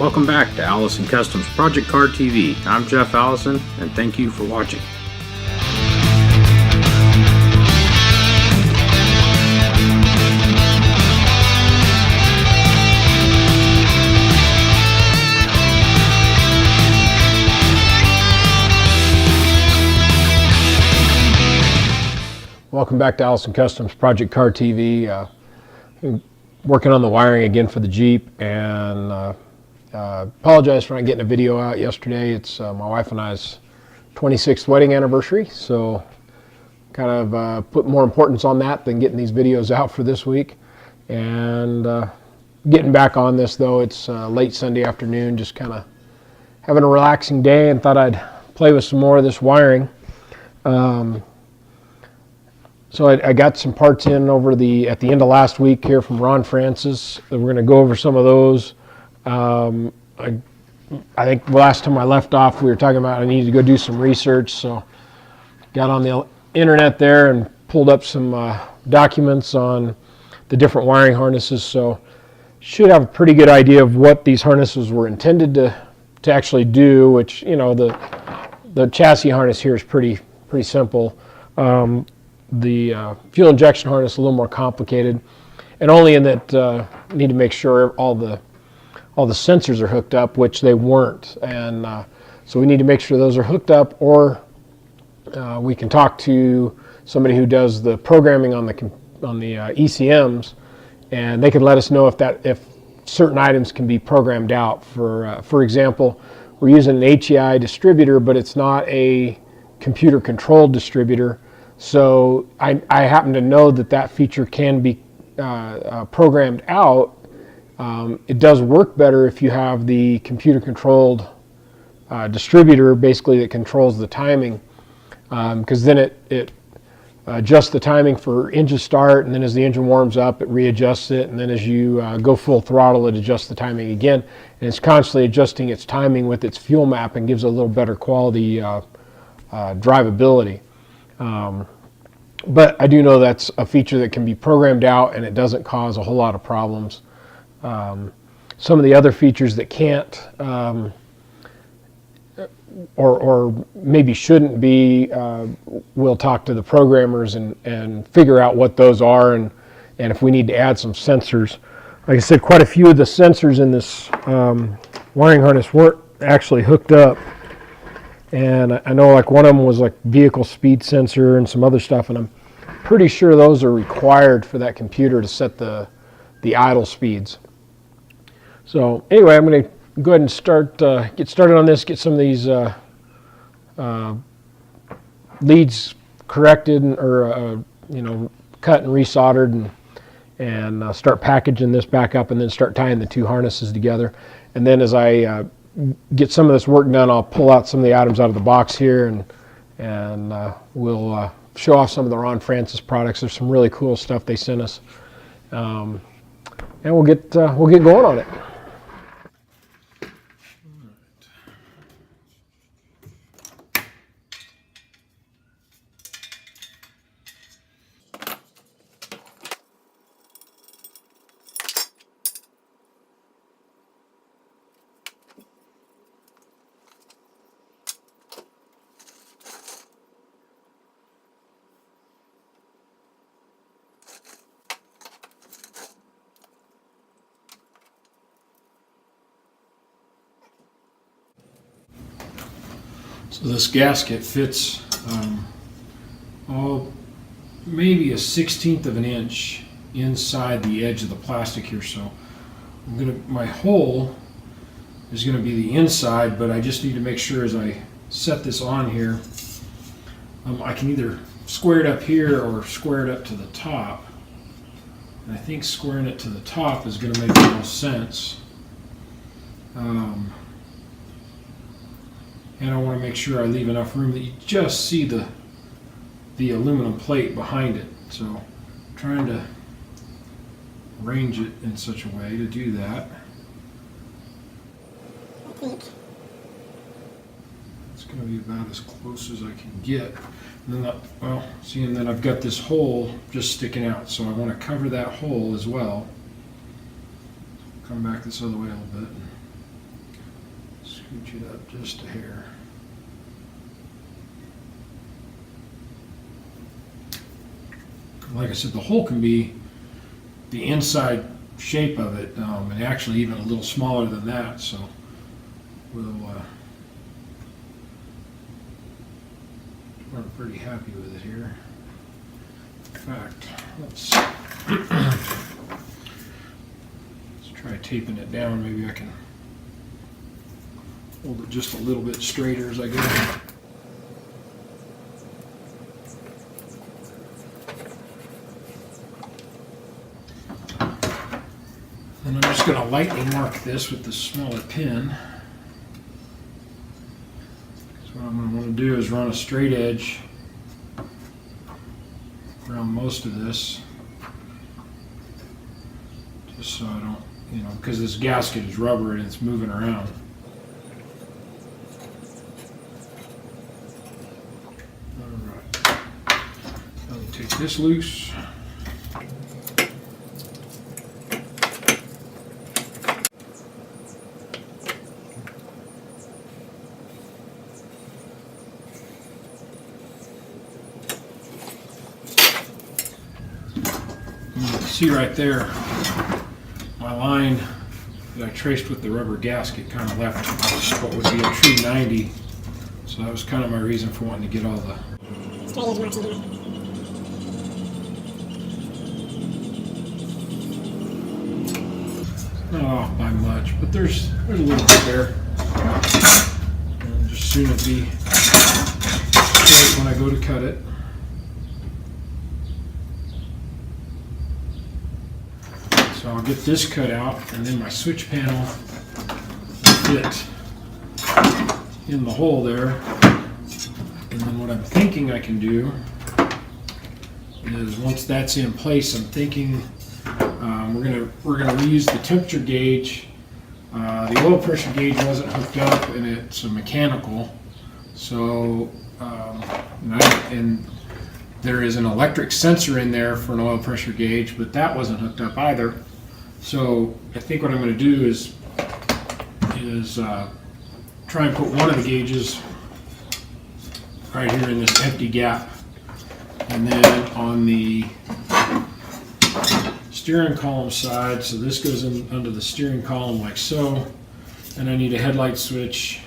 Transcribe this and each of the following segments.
Welcome back to Allison Customs Project Car TV. I'm Jeff Allison, and thank you for watching. Welcome back to Allison Customs Project Car TV. Working on the wiring again for the Jeep, and apologize for not getting a video out yesterday. It's my wife and I's 26th wedding anniversary, so kind of put more importance on that than getting these videos out for this week. And getting back on this though, it's late Sunday afternoon, just kind of having a relaxing day, and thought I'd play with some more of this wiring. So I got some parts in at the end of last week here from Ron Francis. We're going to go over some of those. I think the last time I left off, we were talking about I needed to go do some research. So got on the internet there and pulled up some documents on the different wiring harnesses. So should have a pretty good idea of what these harnesses were intended to actually do. Which, you know, the chassis harness here is pretty simple. The fuel injection harness is a little more complicated, and only in that need to make sure all the sensors are hooked up, which they weren't, and so we need to make sure those are hooked up, or we can talk to somebody who does the programming on the ECMs, and they can let us know if certain items can be programmed out. For example, we're using an HEI distributor, but it's not a computer controlled distributor. So I happen to know that feature can be programmed out. It does work better if you have the computer-controlled distributor, basically, that controls the timing, because then it adjusts the timing for engine start, and then as the engine warms up, it readjusts it, and then as you go full throttle, it adjusts the timing again. And it's constantly adjusting its timing with its fuel map, and gives a little better quality drivability. But I do know that's a feature that can be programmed out, and it doesn't cause a whole lot of problems. Some of the other features that can't or maybe shouldn't be, we'll talk to the programmers and figure out what those are, and if we need to add some sensors. Like I said, quite a few of the sensors in this wiring harness weren't actually hooked up. And I know, like, one of them was like vehicle speed sensor and some other stuff, and I'm pretty sure those are required for that computer to set the idle speeds. So anyway, I'm going to go ahead and get started on this, get some of these leads corrected, or cut and resoldered, and start packaging this back up, and then start tying the two harnesses together. And then as I get some of this work done, I'll pull out some of the items out of the box here, and we'll show off some of the Ron Francis products. There's some really cool stuff they sent us, and we'll get going on it. So this gasket fits maybe a 1/16 of an inch inside the edge of the plastic here. So my hole is going to be the inside, but I just need to make sure as I set this on here, I can either square it up here or square it up to the top. And I think squaring it to the top is going to make the most sense. And I want to make sure I leave enough room that you just see the aluminum plate behind it. So I'm trying to arrange it in such a way to do that. I think it's going to be about as close as I can get. And then, and then I've got this hole just sticking out, so I want to cover that hole as well. Come back this other way a little bit. scooch it up just a hair. Like I said, the hole can be the inside shape of it, and actually even a little smaller than that. So we're pretty happy with it here. In fact, let's try taping it down. Maybe I can hold it just a little bit straighter as I go. And I'm just going to lightly mark this with the smaller pin. So what I'm going to want to do is run a straight edge around most of this, just so I don't, because this gasket is rubber and it's moving around. Alright, let me take this loose. See right there, my line that I traced with the rubber gasket kind of left what would be a true 90. So that was kind of my reason for wanting to get all the straight edge marks in here. Not off by much, but there's a little bit there. And just soon it'll be straight when I go to cut it. So I'll get this cut out, and then my switch panel will fit in the hole there. And then what I'm thinking I can do is, once that's in place, I'm thinking we're gonna reuse the temperature gauge. The oil pressure gauge wasn't hooked up, and it's a mechanical. So and there is an electric sensor in there for an oil pressure gauge, but that wasn't hooked up either. So I think what I'm going to do is try and put one of the gauges right here in this empty gap, and then on the steering column side, so this goes in under the steering column like so, and I need a headlight switch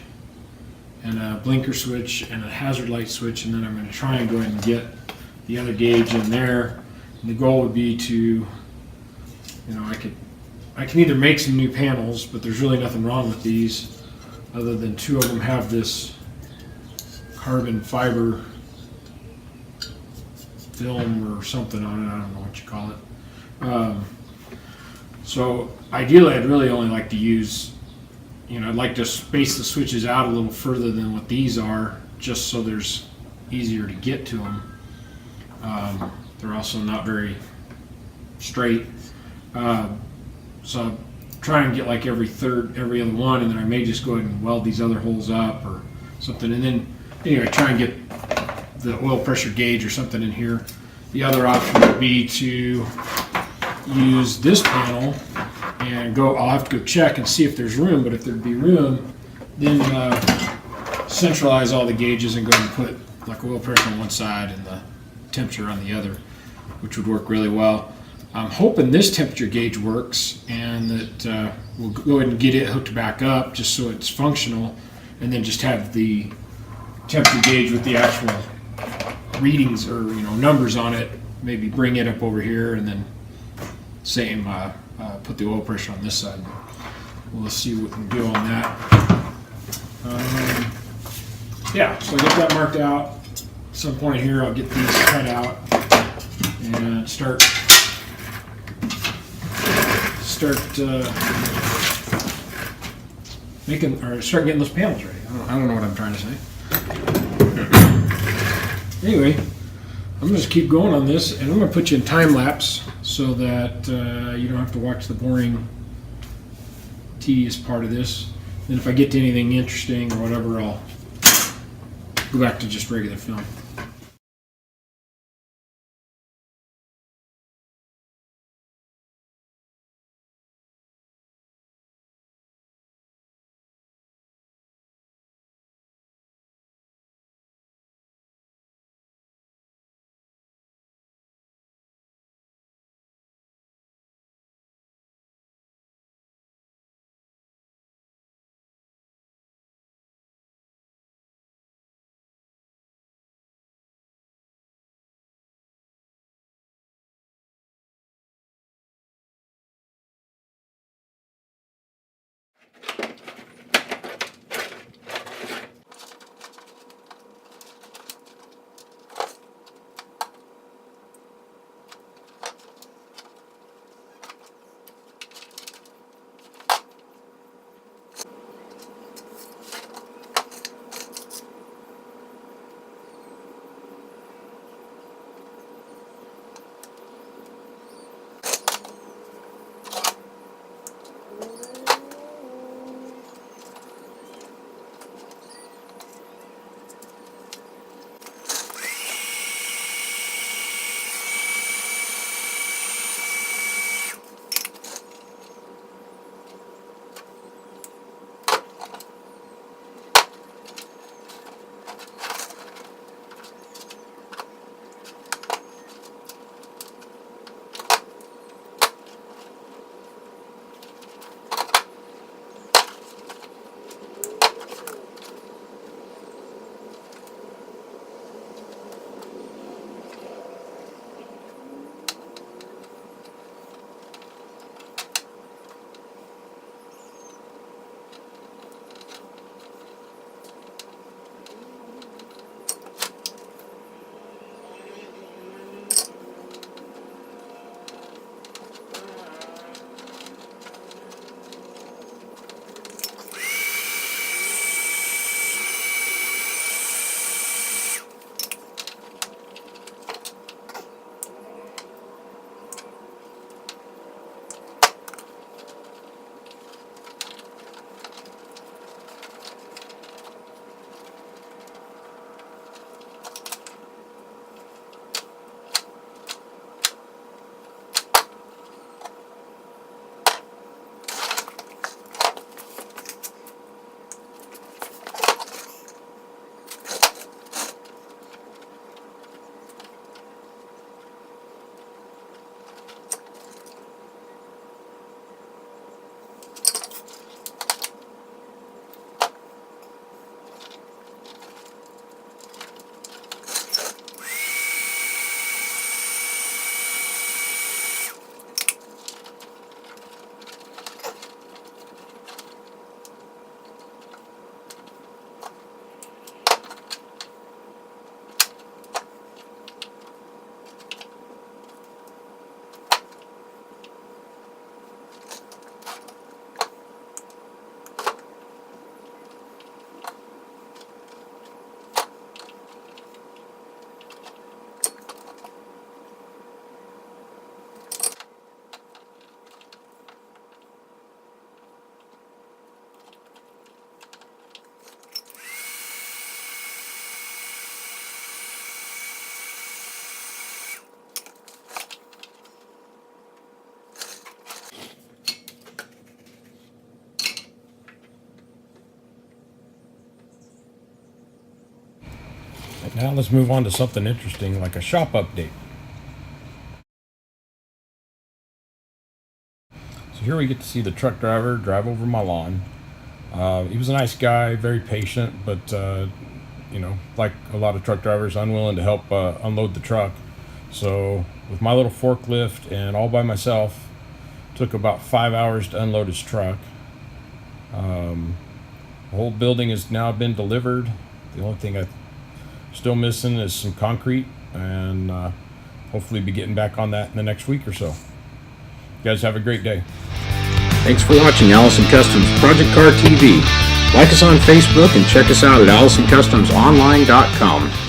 and a blinker switch and a hazard light switch, and then I'm going to try and go ahead and get the other gauge in there. And the goal would be to, I can either make some new panels, but there's really nothing wrong with these, other than two of them have this carbon fiber film or something on it. I don't know what you call it. So ideally, I'd really only like to use, I'd like to space the switches out a little further than what these are, just so there's easier to get to them. They're also not very straight. So I'll try and get like every other one, and then I may just go ahead and weld these other holes up or something. And then, anyway, try and get the oil pressure gauge or something in here. The other option would be to use this panel and I'll have to go check and see if there's room, but if there'd be room, then centralize all the gauges and go and put like oil pressure on one side and the temperature on the other, which would work really well. I'm hoping this temperature gauge works, and that we'll go ahead and get it hooked back up just so it's functional, and then just have the temperature gauge with the actual readings or numbers on it. Maybe bring it up over here, and then same put the oil pressure on this side. We'll see what we can do on that. Yeah, so I get that marked out. At some point here, I'll get these cut out and start getting those panels ready. I don't know what I'm trying to say. Anyway, I'm going to keep going on this, and I'm going to put you in time lapse so that you don't have to watch the boring, tedious part of this. And if I get to anything interesting or whatever, I'll go back to just regular film. Now let's move on to something interesting like a shop update. So here we get to see the truck driver drive over my lawn. He was a nice guy, very patient, but you know, like a lot of truck drivers, unwilling to help unload the truck. So with my little forklift and all by myself, took about 5 hours to unload his truck. The whole building has now been delivered. The only thing I'm still missing is some concrete, and hopefully be getting back on that in the next week or so. You guys have a great day. Thanks for watching Allison Customs Project Car TV. Like us on Facebook and check us out at AllisonCustomsOnline.com.